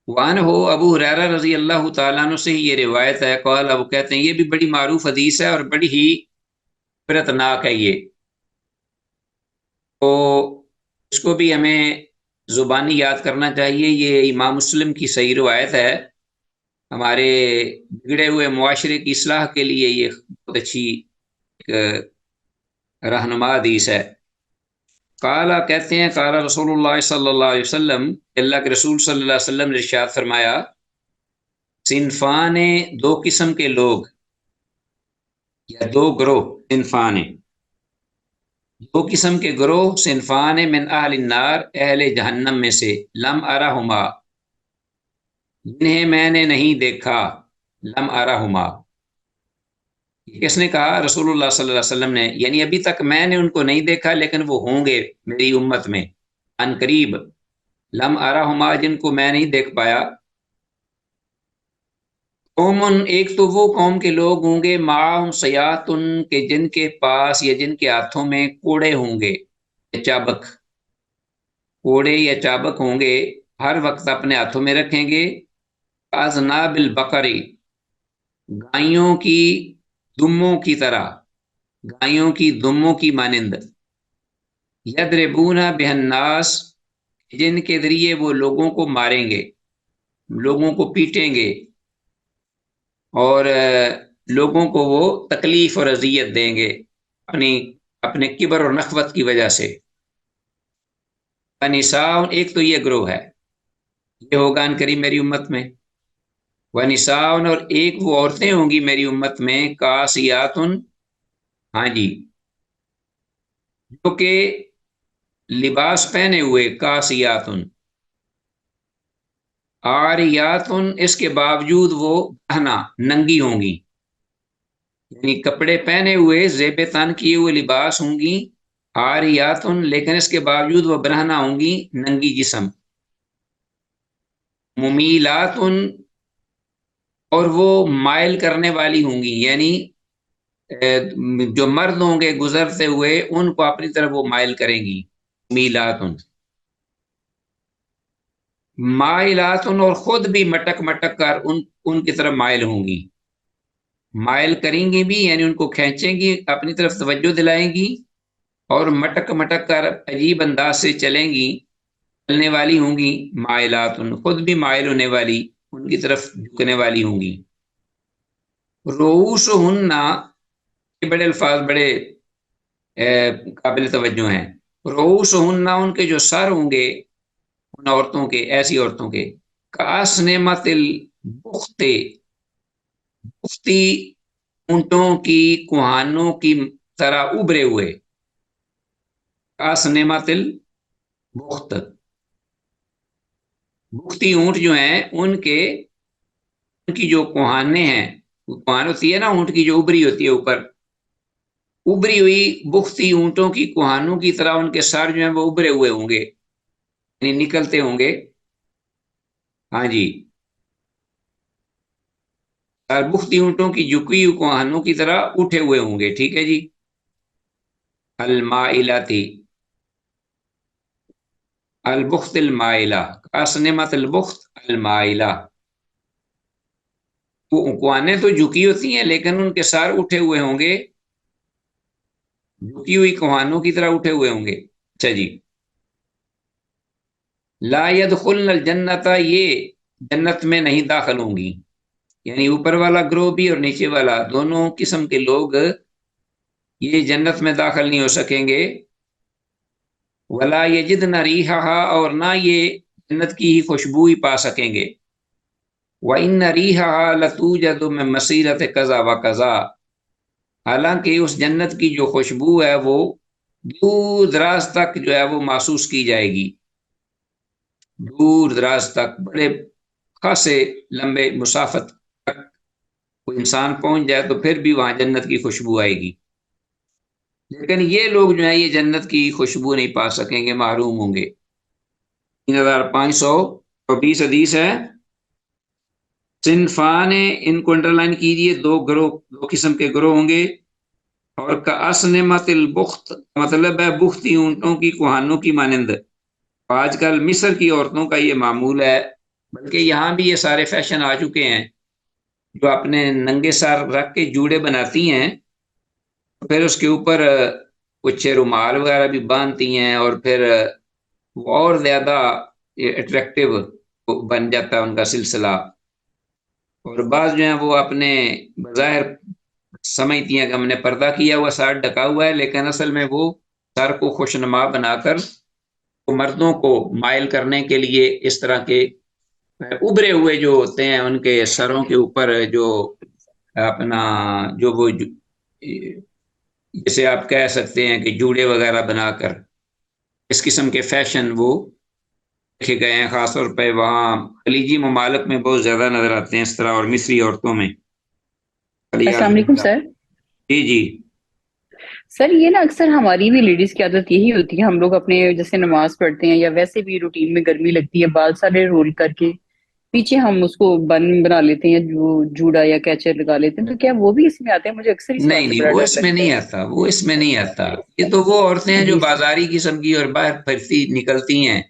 وان ہو، ابو ہریرہ رضی اللہ تعالیٰ عنہ سے یہ روایت ہے، قال، اب کہتے ہیں، یہ بھی بڑی معروف حدیث ہے اور بڑی ہی عبرتناک ہے یہ، تو اس کو بھی ہمیں زبانی یاد کرنا چاہیے۔ یہ امام مسلم کی صحیح روایت ہے، ہمارے بگڑے ہوئے معاشرے کی اصلاح کے لیے یہ بہت اچھی ایک رہنما حدیث ہے۔ قالا، کہتے ہیں، قال رسول اللہ صلی اللہ علیہ وسلم، اللہ کے رسول صلی اللہ علیہ وسلم نے ارشاد فرمایا، صنفان، دو قسم کے لوگ یا دو گروہ، صنفان دو قسم کے گروہ، صنفان من اہل النار، اہل جہنم میں سے، لم ارہما، جنہیں میں نے نہیں دیکھا، لم ارہما، کس نے کہا؟ رسول اللہ صلی اللہ علیہ وسلم نے، یعنی ابھی تک میں نے ان کو نہیں دیکھا لیکن وہ ہوں گے میری امت میں ان قریب، لم ارہما، جن کو میں نہیں دیکھ پایا، قوم، ایک تو وہ قوم کے لوگ ہوں گے، معاہم سیاتن، کے جن کے پاس یا جن کے ہاتھوں میں کوڑے ہوں گے، چابک، کوڑے یا چابک ہوں گے، ہر وقت اپنے ہاتھوں میں رکھیں گے، اذناب البقری، گائیوں کی دموں کی طرح، گائیوں کی دموں کی مانند، یضربون بہ الناس، جن کے ذریعے وہ لوگوں کو ماریں گے، لوگوں کو پیٹیں گے، اور لوگوں کو وہ تکلیف اور اذیت دیں گے اپنی اپنے کبر اور نخوت کی وجہ سے۔ نساء، ایک تو یہ گروہ ہے، یہ ہوگا ان قریب میری امت میں، نساء، اور ایک وہ عورتیں ہوں گی میری امت میں، کاسیات، ہاں جی، جو کہ لباس پہنے ہوئے، کاسیات، عاریات، اس کے باوجود وہ گہنا ننگی ہوں گی، یعنی کپڑے پہنے ہوئے، زیب تن کیے ہوئے لباس ہوں گی، عاریات، لیکن اس کے باوجود وہ برہنہ ہوں گی، ننگی جسم، ممیلات، اور وہ مائل کرنے والی ہوں گی، یعنی جو مرد ہوں گے گزرتے ہوئے ان کو اپنی طرف وہ مائل کریں گی، میلات، مائلات، اور خود بھی مٹک مٹک کر ان کی طرف مائل ہوں گی، مائل کریں گی بھی، یعنی ان کو کھینچیں گی، اپنی طرف توجہ دلائیں گی، اور مٹک مٹک کر عجیب انداز سے چلیں گی، چلنے والی ہوں گی، مائلات، خود بھی مائل ہونے والی، ان کی طرف جھکنے والی ہوں گی، رؤوس ہننا، یہ بڑے الفاظ بڑے قابل توجہ ہیں، رؤوس ہننا، ان کے جو سر ہوں گے، ان عورتوں کے، ایسی عورتوں کے، کاسنمت البخت، بختی اونٹوں کی کوہانوں کی طرح ابھرے ہوئے، کاسنمت البخت، بختی اونٹ جو ہیں ان کی جو کوہانے ہیں، کوہان ہوتی ہے نا اونٹ کی جو ابری ہوتی ہے اوپر، ابری ہوئی بختی اونٹوں کی کوہانوں کی طرح ان کے سر جو ہیں وہ ابھرے ہوئے ہوں گے، یعنی نکلتے ہوں گے، ہاں جی، اور بختی اونٹوں کی جھکی ہوئی کوہانوں کی طرح اٹھے ہوئے ہوں گے، ٹھیک ہے جی۔ المائلاتی، البخت المائلہ، کاسنمت البخت المائلہ، کوہانیں تو جھکی ہوتی ہیں لیکن ان کے سر اٹھے ہوئے ہوں گے، جھکی ہوئی کوہانوں کی طرح اٹھے ہوئے ہوں گے، اچھا جی۔ لا يدخلن الجنت، یہ جنت میں نہیں داخل ہوں گی، یعنی اوپر والا گروہ بھی اور نیچے والا، دونوں قسم کے لوگ یہ جنت میں داخل نہیں ہو سکیں گے، ولا یجدن ریحھا، اور نہ یہ جنت کی ہی خوشبو ہی پا سکیں گے، وان ریحھا لتوجد من مسیرۃ کذا و کذا، حالانکہ اس جنت کی جو خوشبو ہے وہ دور دراز تک جو ہے وہ محسوس کی جائے گی، دور دراز تک، بڑے خاصے لمبے مسافت تک کوئی انسان پہنچ جائے تو پھر بھی وہاں جنت کی خوشبو آئے گی، لیکن یہ لوگ جو ہیں یہ جنت کی خوشبو نہیں پا سکیں گے، محروم ہوں گے۔ 3520 حدیث ہے، صنفان، ان کو انڈر لائن کیجیے، دو گروہ، دو قسم کے گروہ ہوں گے، اور کاسنمت البخت، مطلب ہے بختی اونٹوں کی کوہانوں کی مانند، آج کل مصر کی عورتوں کا یہ معمول ہے، بلکہ یہاں بھی یہ سارے فیشن آ چکے ہیں، جو اپنے ننگے سر رکھ کے جوڑے بناتی ہیں، پھر اس کے اوپر کچھ رومال وغیرہ بھی باندھتی ہیں، اور پھر وہ اور زیادہ اٹریکٹیو بن جاتا ہے ان کا سلسلہ، اور بعض جو ہیں وہ اپنے بظاہر سمجھتی ہیں کہ ہم نے پردہ کیا ہوا، سر ڈھکا ہوا ہے، لیکن اصل میں وہ سر کو خوشنما بنا کر مردوں کو مائل کرنے کے لیے اس طرح کے ابھرے ہوئے جو ہوتے ہیں ان کے سروں کے اوپر جو اپنا جو وہ جیسے آپ کہہ سکتے ہیں کہ جوڑے وغیرہ بنا کر اس قسم کے فیشن وہ دیکھے گئے ہیں، خاص طور پہ وہاں خلیجی ممالک میں بہت زیادہ نظر آتے ہیں اس طرح، اور مصری عورتوں میں۔ السلام علیکم سر۔ جی جی سر یہ نا اکثر ہماری بھی لیڈیز کی عادت یہی ہوتی ہے، ہم لوگ اپنے جیسے نماز پڑھتے ہیں یا ویسے بھی روٹین میں گرمی لگتی ہے، بال سارے رول کر کے پیچھے ہم اس کو بن بنا لیتے ہیں، جو جوڑا یا کیچر لگا لیتے ہیں، تو کیا وہ بھی اس میں آتے ہیں؟ مجھے اکثر اس نہیں بات سے نہیں، بڑا وہ ڈر اس میں لگتا نہیں ہے۔ آتا، وہ اس میں نہیں آتا۔ یہ تو وہ عورتیں ہیں جو جی بازاری قسم کی اور باہر پھرتی نکلتی ہیں۔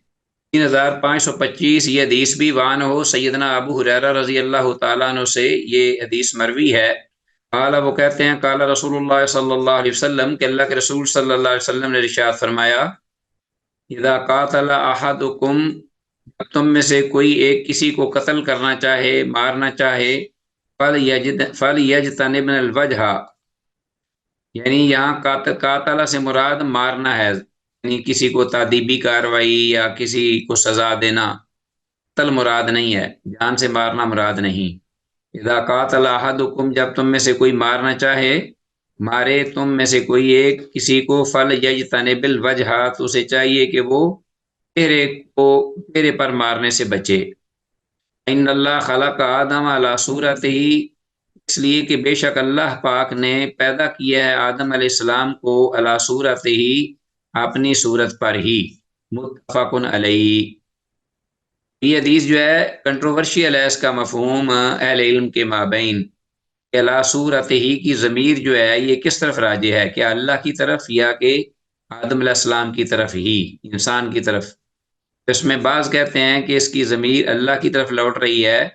3525 یہ حدیث بھی وان ہو سیدنا ابو ہریرہ رضی اللہ تعالیٰ عنہ سے یہ حدیث مروی ہے۔ قال، وہ کہتے ہیں قال رسول اللہ صلی اللہ علیہ وسلم کہ اللہ کے رسول صلی اللہ علیہ وسلم نے ارشاد فرمایا، اذا قاتل احدکم، جب تم میں سے کوئی ایک کسی کو قتل کرنا چاہے، مارنا چاہے، فلیجتنب الوجہ، یعنی یہاں قاتلہ سے مراد مارنا ہے، یعنی کسی کو تادیبی کاروائی یا کسی کو سزا دینا، قتل مراد نہیں ہے، جان سے مارنا مراد نہیں۔ اذا قاتل احدکم، جب تم میں سے کوئی مارنا چاہے، مارے تم میں سے کوئی ایک کسی کو، فلیجتنب الوجہ، تو اسے چاہیے کہ وہ چہرے پر مارنے سے بچے۔ ان اللہ خلق آدم علی صورتہ، اس لیے کہ بے شک اللہ پاک نے پیدا کیا ہے آدم علیہ السلام کو علی صورتہ، اپنی صورت پر ہی، متفق علیہ۔ یہ حدیث جو ہے کنٹروورشیل ہے، اس کا مفہوم اہل علم کے مابین کہ علی صورتہ کی ضمیر جو ہے یہ کس طرف راجع ہے، کہ اللہ کی طرف یا کہ آدم علیہ السلام کی طرف ہی، انسان کی طرف؟ اس میں بعض کہتے ہیں کہ اس کی ضمیر اللہ کی طرف لوٹ رہی ہے،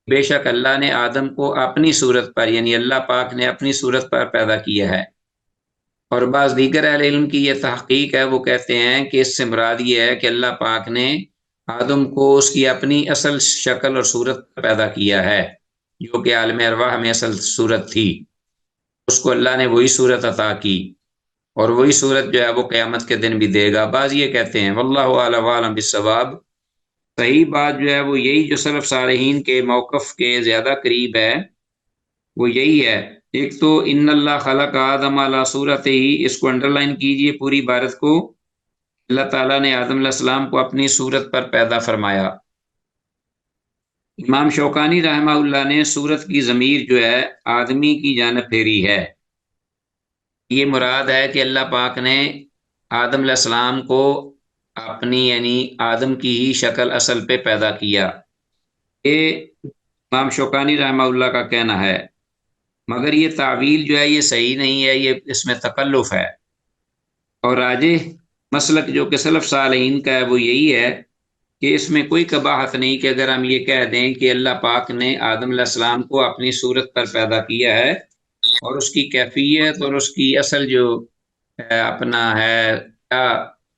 بے شک اللہ نے آدم کو اپنی صورت پر، یعنی اللہ پاک نے اپنی صورت پر پیدا کیا ہے۔ اور بعض دیگر اہل علم کی یہ تحقیق ہے، وہ کہتے ہیں کہ اس سے مراد یہ ہے کہ اللہ پاک نے آدم کو اس کی اپنی اصل شکل اور صورت پر پیدا کیا ہے، جو کہ عالم ارواح میں اصل صورت تھی، اس کو اللہ نے وہی صورت عطا کی، اور وہی صورت جو ہے وہ قیامت کے دن بھی دے گا۔ بعض یہ کہتے ہیں واللہ اعلم عالم بالصواب، صحیح بات جو ہے وہ یہی جو سلف صالحین کے موقف کے زیادہ قریب ہے وہ یہی ہے۔ ایک تو ان اللہ خلق آدم علی صورتہ ہی، اس کو انڈر لائن کیجئے پوری عبارت کو، اللہ تعالیٰ نے آدم علیہ السلام کو اپنی صورت پر پیدا فرمایا۔ امام شوکانی رحمہ اللہ نے صورت کی ضمیر جو ہے آدمی کی جانب پھیری ہے، یہ مراد ہے کہ اللہ پاک نے آدم علیہ السلام کو اپنی، یعنی آدم کی ہی شکل اصل پہ پیدا کیا۔ یہ امام شوکانی رحمہ اللہ کا کہنا ہے، مگر یہ تعویل جو ہے یہ صحیح نہیں ہے، یہ اس میں تکلف ہے، اور راجح مسلک جو کہ سلف صالحین کا ہے وہ یہی ہے کہ اس میں کوئی قباحت نہیں کہ اگر ہم یہ کہہ دیں کہ اللہ پاک نے آدم علیہ السلام کو اپنی صورت پر پیدا کیا ہے، اور اس کی کیفیت اور اس کی اصل جو اپنا ہے کیا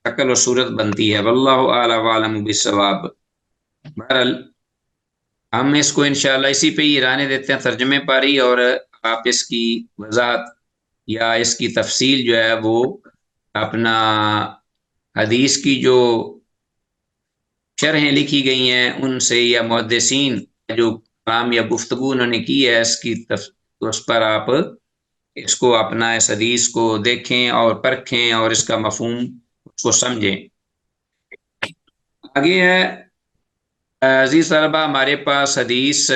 شکل و صورت بنتی ہے۔ واللہ اعلم عالم بالصواب۔ بہرحال ہم اس کو انشاءاللہ اسی پہ ہی رانے دیتے ہیں ترجمے پر ہی، اور آپ اس کی وضاحت یا اس کی تفصیل جو ہے وہ اپنا حدیث کی جو شرحیں لکھی گئی ہیں ان سے، یا محدثین جو کلام یا گفتگو انہوں نے کی ہے اس کی اس پر آپ اس کو اپنا اس حدیث کو دیکھیں اور پرکھیں اور اس کا مفہوم اس کو سمجھیں۔ آگے ہے عزیز طلبہ، ہمارے پاس حدیث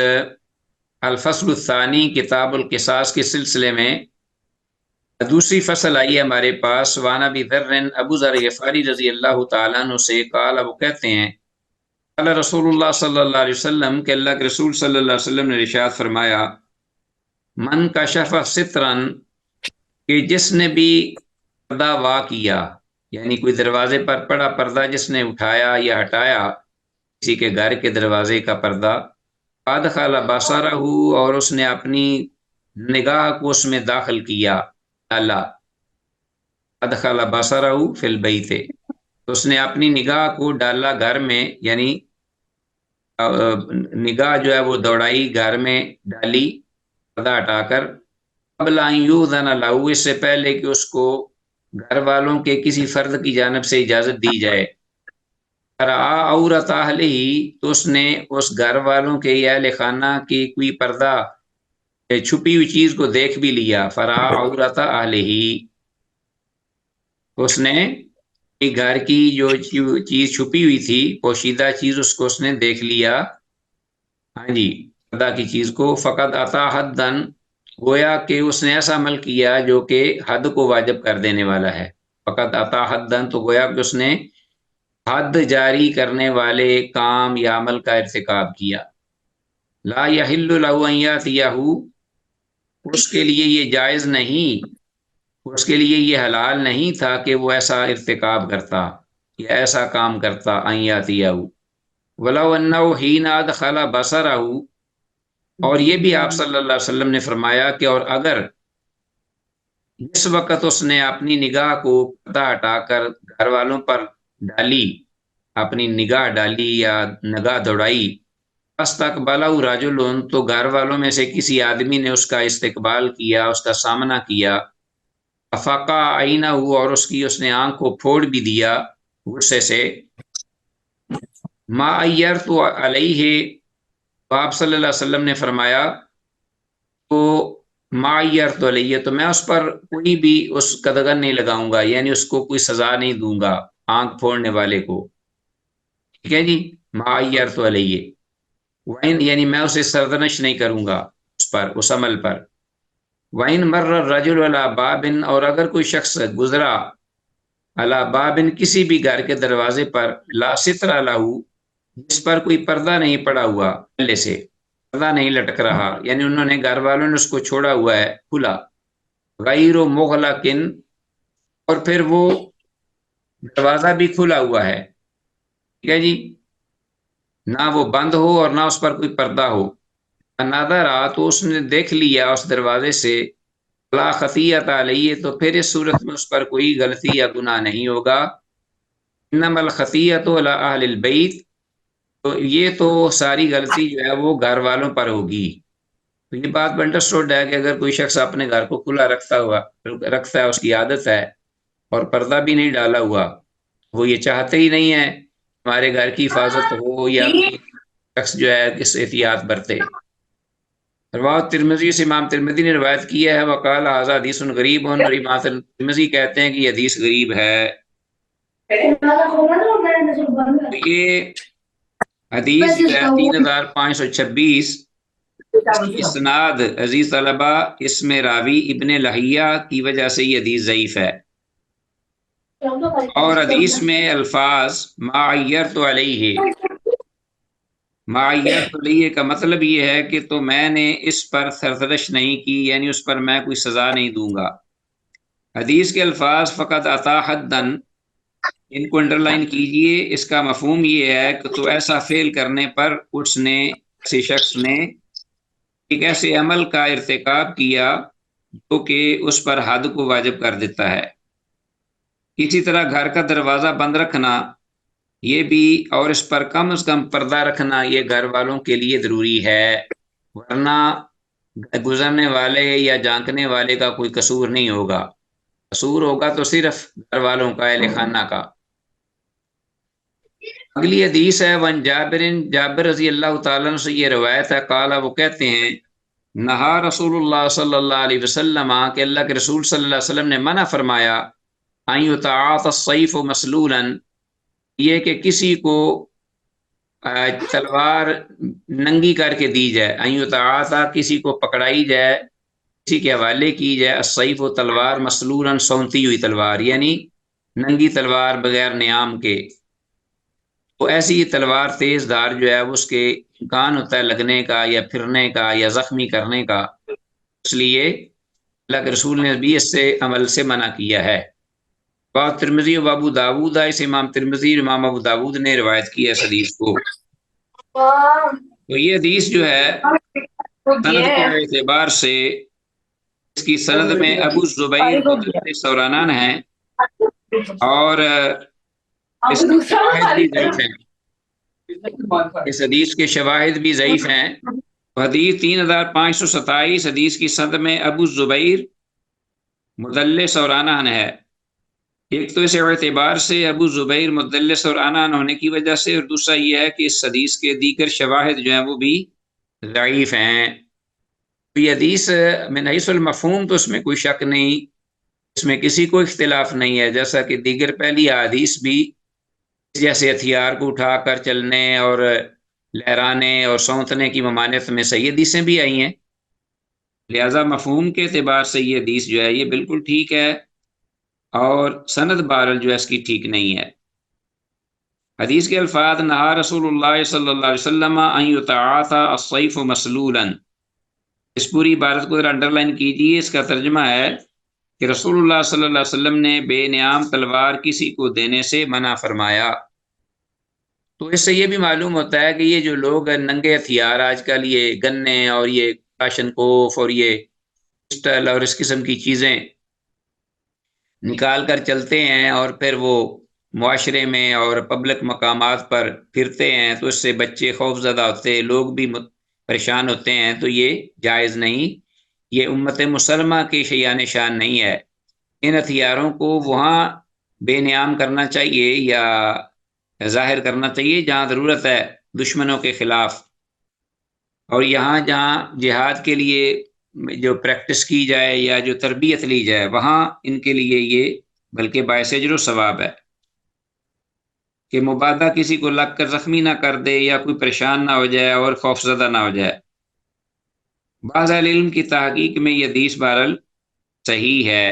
الفصل الثانی کتاب القصاص کے سلسلے میں دوسری فصل آئی ہے ہمارے پاس۔ وعن ابی ذر، ابو ذر غفاری رضی اللہ تعالیٰ عنہ سے، قال، وہ کہتے ہیں قال رسول اللہ صلی اللہ علیہ وسلم کہ اللہ کے رسول صلی اللہ علیہ وسلم نے ارشاد فرمایا، من کشف سترن، کہ جس نے بھی پردہ وا کیا، یعنی کوئی دروازے پر پڑا پردہ جس نے اٹھایا یا ہٹایا، کسی کے گھر کے دروازے کا پردہ، ادخل بصرہ، اور اس نے اپنی نگاہ کو اس میں داخل کیا، ڈالا، ادخل بصرہ فی البیت، اس نے اپنی نگاہ کو ڈالا گھر میں، یعنی نگاہ جو ہے وہ دوڑائی گھر میں، ڈالی پردہ ہٹا کر، قبل ان یؤذن لہ، اس سے پہلے کہ اس کو گھر والوں کے کسی فرد کی جانب سے اجازت دی جائے، فرآ عورت اہلہ، تو اس نے اس گھر والوں کے یا اہل خانہ کی کوئی پردہ چھپی ہوئی چیز کو دیکھ بھی لیا، فرآ عورت اہلہ، اس نے گھر کی جو چیز چھپی ہوئی تھی پوشیدہ چیز اس کو اس نے دیکھ لیا، ہاں جی، خدا کی چیز کو، فقط عطا حدن، گویا کہ اس نے ایسا عمل کیا جو کہ حد کو واجب کر دینے والا ہے، فقط عطا حدن، تو گویا کہ اس نے حد جاری کرنے والے کام یا عمل کا ارتکاب کیا۔ لا یحل له ان یاتیہ، اس کے لیے یہ جائز نہیں، اس کے لیے یہ حلال نہیں تھا کہ وہ ایسا ارتکاب کرتا یا ایسا کام کرتا، ان یاتیہ، ولو انہ حین ادخل بصرہ، اور یہ بھی آپ صلی اللہ علیہ وسلم نے فرمایا کہ اور اگر جس وقت اس نے اپنی نگاہ کو پردہ ہٹا کر گھر والوں پر ڈالی، اپنی نگاہ ڈالی یا نگاہ دوڑائی، فاستقبلہ رجل، تو گھر والوں میں سے کسی آدمی نے اس کا استقبال کیا، اس کا سامنا کیا، افقا عینہ، اور اس نے آنکھ کو پھوڑ بھی دیا غصے سے، ما عیرت علیہ، تو آپ صلی اللہ علیہ وسلم نے فرمایا تو ما عیرت علیہ، تو میں اس پر کوئی بھی اس قدغن نہیں لگاؤں گا، یعنی اس کو کوئی سزا نہیں دوں گا، آنکھ پھوڑنے والے کو، ٹھیک ہے جی، ما عیرت علیہ، وَإِن، یعنی میں اسے سرزنش نہیں کروں گا اس پر، اس عمل پر، وَإِن مَرَّ الرَّجُلُ عَلَى بَابٍ، اور اگر کوئی شخص گزرا عَلَى بَابٍ، کسی بھی گھر کے دروازے پر، لا ستر لَهُ، جس پر کوئی پردہ نہیں پڑا ہوا، پہلے سے پردہ نہیں لٹک رہا، یعنی انہوں نے گھر والوں نے اس کو چھوڑا ہوا ہے کھلا، غیر مغلق، اور پھر وہ دروازہ بھی کھلا ہوا ہے، ٹھیک ہے جی، نہ وہ بند ہو اور نہ اس پر کوئی پردہ ہو، نظر آ، تو اس نے دیکھ لیا اس دروازے سے، لا خطیۃ علیہ، تو پھر اس صورت میں اس پر کوئی غلطی یا گناہ نہیں ہوگا، انما الخطیۃ علی اہل البیت، تو یہ تو ساری غلطی جو ہے وہ گھر والوں پر ہوگی۔ تو یہ بات انڈرسٹوڈ ہے کہ اگر کوئی شخص اپنے گھر کو کھلا رکھتا ہے، اس کی عادت ہے، اور پردہ بھی نہیں ڈالا ہوا، وہ یہ چاہتے ہی نہیں ہے ہمارے گھر کی حفاظت ہو یا کوئی شخص جو ہے اس احتیاط برتے۔ روایت ترمذی سے امام ترمذی نے روایت کی ہے، وقال ھذا حدیث غریب، اور امام ترمذی کہتے ہیں کہ یہ حدیث غریب ہے۔ یہ حدیث جو ہے 3526، اس کی اسناد عزیز طلبہ، اس میں راوی ابن لہیہ کی وجہ سے یہ حدیث ضعیف ہے، اور حدیث میں الفاظ ما عیرت علیہ، ما عیرت علیہ کا مطلب یہ ہے کہ تو میں نے اس پر سرزنش نہیں کی، یعنی اس پر میں کوئی سزا نہیں دوں گا۔ حدیث کے الفاظ فقط عطا حدن، ان کو انڈر لائن کیجئے، اس کا مفہوم یہ ہے کہ تو ایسا فعل کرنے پر اس نے، کسی شخص نے ایک ایسے عمل کا ارتکاب کیا جو کہ اس پر حد کو واجب کر دیتا ہے۔ اسی طرح گھر کا دروازہ بند رکھنا یہ بھی، اور اس پر کم از کم پردہ رکھنا، یہ گھر والوں کے لیے ضروری ہے، ورنہ گزرنے والے یا جانکنے والے کا کوئی قصور نہیں ہوگا، قصور ہوگا تو صرف گھر والوں کا، اہل خانہ کا۔ اگلی حدیث ہے ون جابر، جابر رضی اللہ تعالیٰ عنہ سے یہ روایت ہے، قال، وہ کہتے ہیں، نہا رسول اللہ صلی اللہ علیہ وسلم، کہ اللہ کے رسول صلی اللہ علیہ وسلم نے منع فرمایا، ان یتعاطى السیف مسلولا، یہ کہ کسی کو تلوار ننگی کر کے دی جائے، ان یتعاطى، کسی کو پکڑائی جائے، کسی کے حوالے کی جائے، السیف، تلوار، مسلولا، سونتی ہوئی تلوار، یعنی ننگی تلوار بغیر نیام کے، تو ایسی تلوار تیز دھار جو ہے اس کے امکان ہوتا ہے لگنے کا یا پھرنے کا یا زخمی کرنے کا، اس لیے اللہ کے رسول نے بھی اس سے عمل سے منع کیا ہے۔ باب ترمذی و ابو داود، اس امام ترمذی اور امام ابو داود نے روایت کی ہے اس حدیث کو۔ تو یہ حدیث جو ہے سند کے اعتبار سے، اس کی سند میں ابو زبیر مدلس اور عنان ہیں، اور اس کے شواہد بھی ضعیف ہیں، اس حدیث کے شواہد بھی ضعیف ہیں۔ حدیث 3527، حدیث کی سند میں ابو زبیر مدلس اور عنان ہے، ایک تو اس اعتبار سے ابو زبیر مدلس اور عنان ہونے کی وجہ سے، اور دوسرا یہ ہے کہ اس حدیث کے دیگر شواہد جو ہیں وہ بھی ضعیف ہیں۔ یہ حدیث من حیث المفہوم تو اس میں کوئی شک نہیں اس میں کسی کو اختلاف نہیں ہے، جیسا کہ دیگر پہلی احادیث بھی جیسے ہتھیار کو اٹھا کر چلنے اور لہرانے اور سونتنے کی ممانعت میں صحیح حدیثیں بھی آئی ہیں، لہذا مفہوم کے اعتبار سے یہ حدیث جو ہے یہ بالکل ٹھیک ہے، اور سند بہرحال جو ہے اس کی ٹھیک نہیں ہے۔ حدیث کے الفاظ نہا رسول اللہ صلی اللہ علیہ وسلم ان یتعاطى السیف مسلولا، اس پوری عبارت کو انڈر لائن کیجیے، اس کا ترجمہ ہے کہ رسول اللہ صلی اللہ علیہ وسلم نے بے نیام تلوار کسی کو دینے سے منع فرمایا۔ تو اس سے یہ بھی معلوم ہوتا ہے کہ یہ جو لوگ ننگے ہتھیار آج کل یہ گنے اور یہ کاشن کوف اور یہ پسٹل اور اس قسم کی چیزیں نکال کر چلتے ہیں اور پھر وہ معاشرے میں اور پبلک مقامات پر پھرتے ہیں، تو اس سے بچے خوف زدہ ہوتے ہیں، لوگ بھی پریشان ہوتے ہیں، تو یہ جائز نہیں، یہ امت مسلمہ کی شیان شان نہیں ہے۔ ان ہتھیاروں کو وہاں بے نیام کرنا چاہیے یا ظاہر کرنا چاہیے جہاں ضرورت ہے دشمنوں کے خلاف، اور یہاں جہاں جہاد کے لیے جو پریکٹس کی جائے یا جو تربیت لی جائے وہاں ان کے لیے یہ بلکہ باعث اجر و ثواب ہے کہ مبادہ کسی کو لگ کر زخمی نہ کر دے یا کوئی پریشان نہ ہو جائے اور خوفزدہ نہ ہو جائے۔ بعض اہل علم کی تحقیق میں یہ حدیث بہرحال صحیح ہے،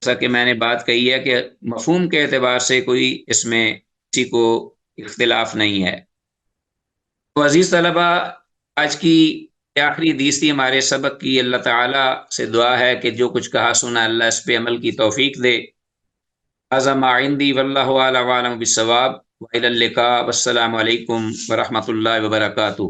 جیسا کہ میں نے بات کہی ہے کہ مفہوم کے اعتبار سے کوئی اس میں کسی کو اختلاف نہیں ہے۔ تو عزیز طلبہ، آج کی آخری حدیث تھی ہمارے سبق کی، اللہ تعالیٰ سے دعا ہے کہ جو کچھ کہا سنا اللہ اس پہ عمل کی توفیق دے۔ هذا ما عندي والله اعلم بالصواب، والى اللقاء، والسلام علیکم ورحمۃ اللہ وبرکاتہ۔